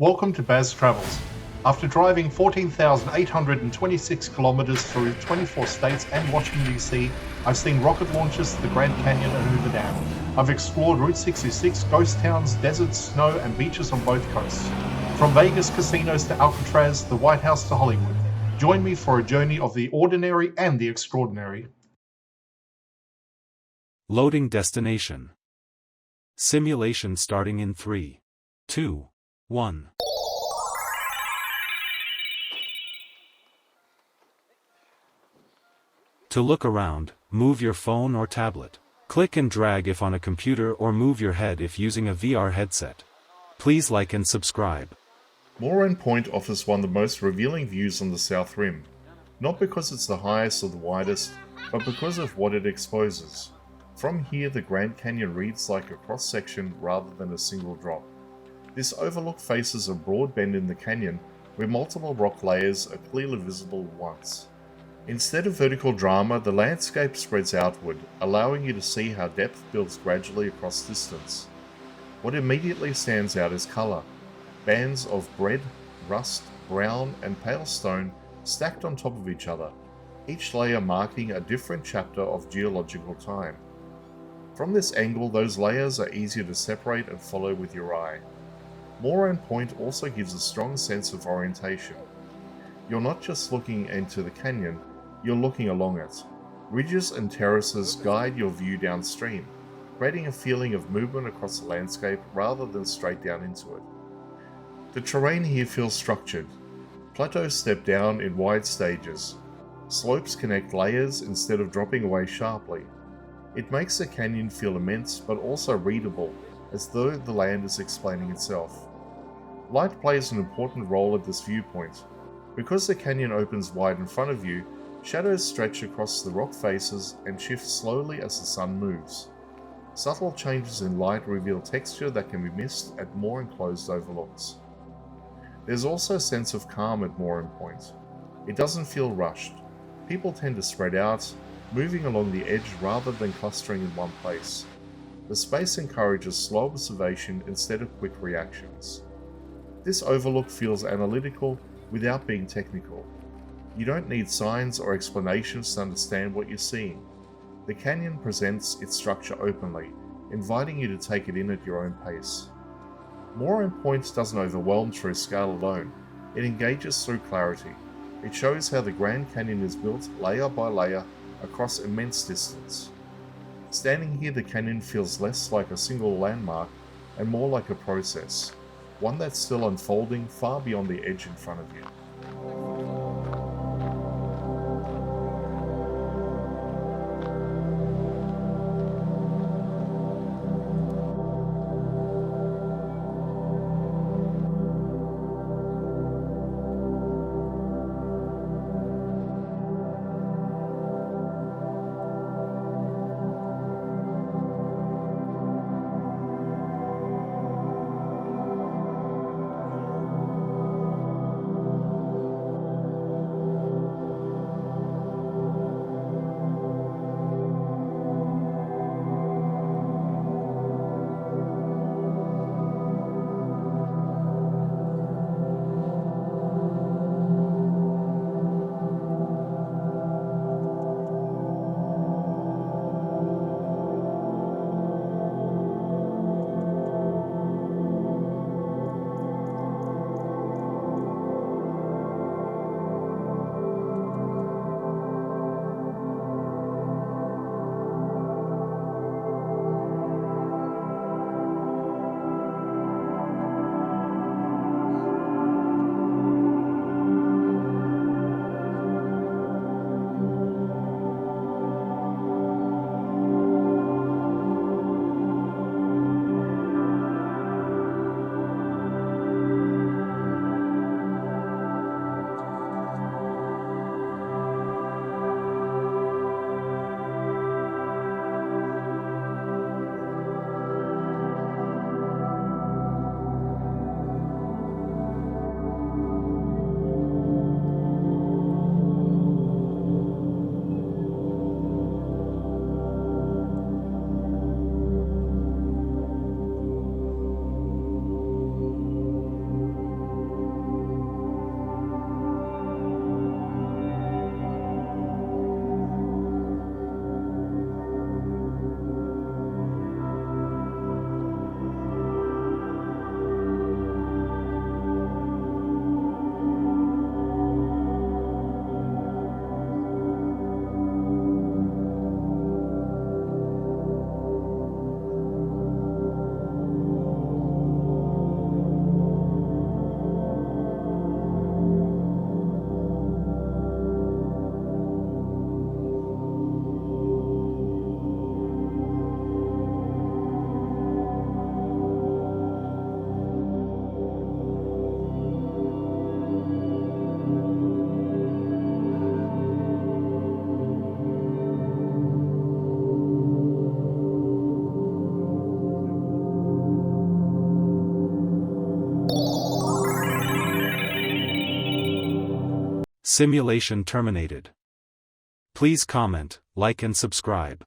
Welcome to Baz Travels. After driving 14,826 kilometers through 24 states and Washington, D.C., I've seen rocket launches to the Grand Canyon and Hoover Dam. I've explored Route 66, ghost towns, deserts, snow, and beaches on both coasts. From Vegas casinos to Alcatraz, the White House to Hollywood. Join me for a journey of the ordinary and the extraordinary. Loading destination. Simulation starting in 3, 2, 1. To look around, move your phone or tablet. Click and drag if on a computer or move your head if using a VR headset. Please like and subscribe. Moran Point offers one of the most revealing views on the South Rim, not because it's the highest or the widest, but because of what it exposes. From here, the Grand Canyon reads like a cross-section rather than a single drop. This overlook faces a broad bend in the canyon where multiple rock layers are clearly visible at once. Instead of vertical drama, the landscape spreads outward, allowing you to see how depth builds gradually across distance. What immediately stands out is colour. Bands of red, rust, brown, and pale stone stacked on top of each other, each layer marking a different chapter of geological time. From this angle, those layers are easier to separate and follow with your eye. Moran Point also gives a strong sense of orientation. You're not just looking into the canyon, you're looking along it. Ridges and terraces guide your view downstream, creating a feeling of movement across the landscape rather than straight down into it. The terrain here feels structured. Plateaus step down in wide stages. Slopes connect layers instead of dropping away sharply. It makes the canyon feel immense but also readable, as though the land is explaining itself. Light plays an important role at this viewpoint. Because the canyon opens wide in front of you, shadows stretch across the rock faces and shift slowly as the sun moves. Subtle changes in light reveal texture that can be missed at more enclosed overlooks. There's also a sense of calm at Moran Point. It doesn't feel rushed. People tend to spread out, moving along the edge rather than clustering in one place. The space encourages slow observation instead of quick reactions. This overlook feels analytical without being technical. You don't need signs or explanations to understand what you're seeing. The canyon presents its structure openly, inviting you to take it in at your own pace. Moran Point doesn't overwhelm through scale alone, it engages through clarity. It shows how the Grand Canyon is built layer by layer across immense distance. Standing here, the canyon feels less like a single landmark and more like a process, one that's still unfolding far beyond the edge in front of you. Simulation terminated. Please comment, like and subscribe.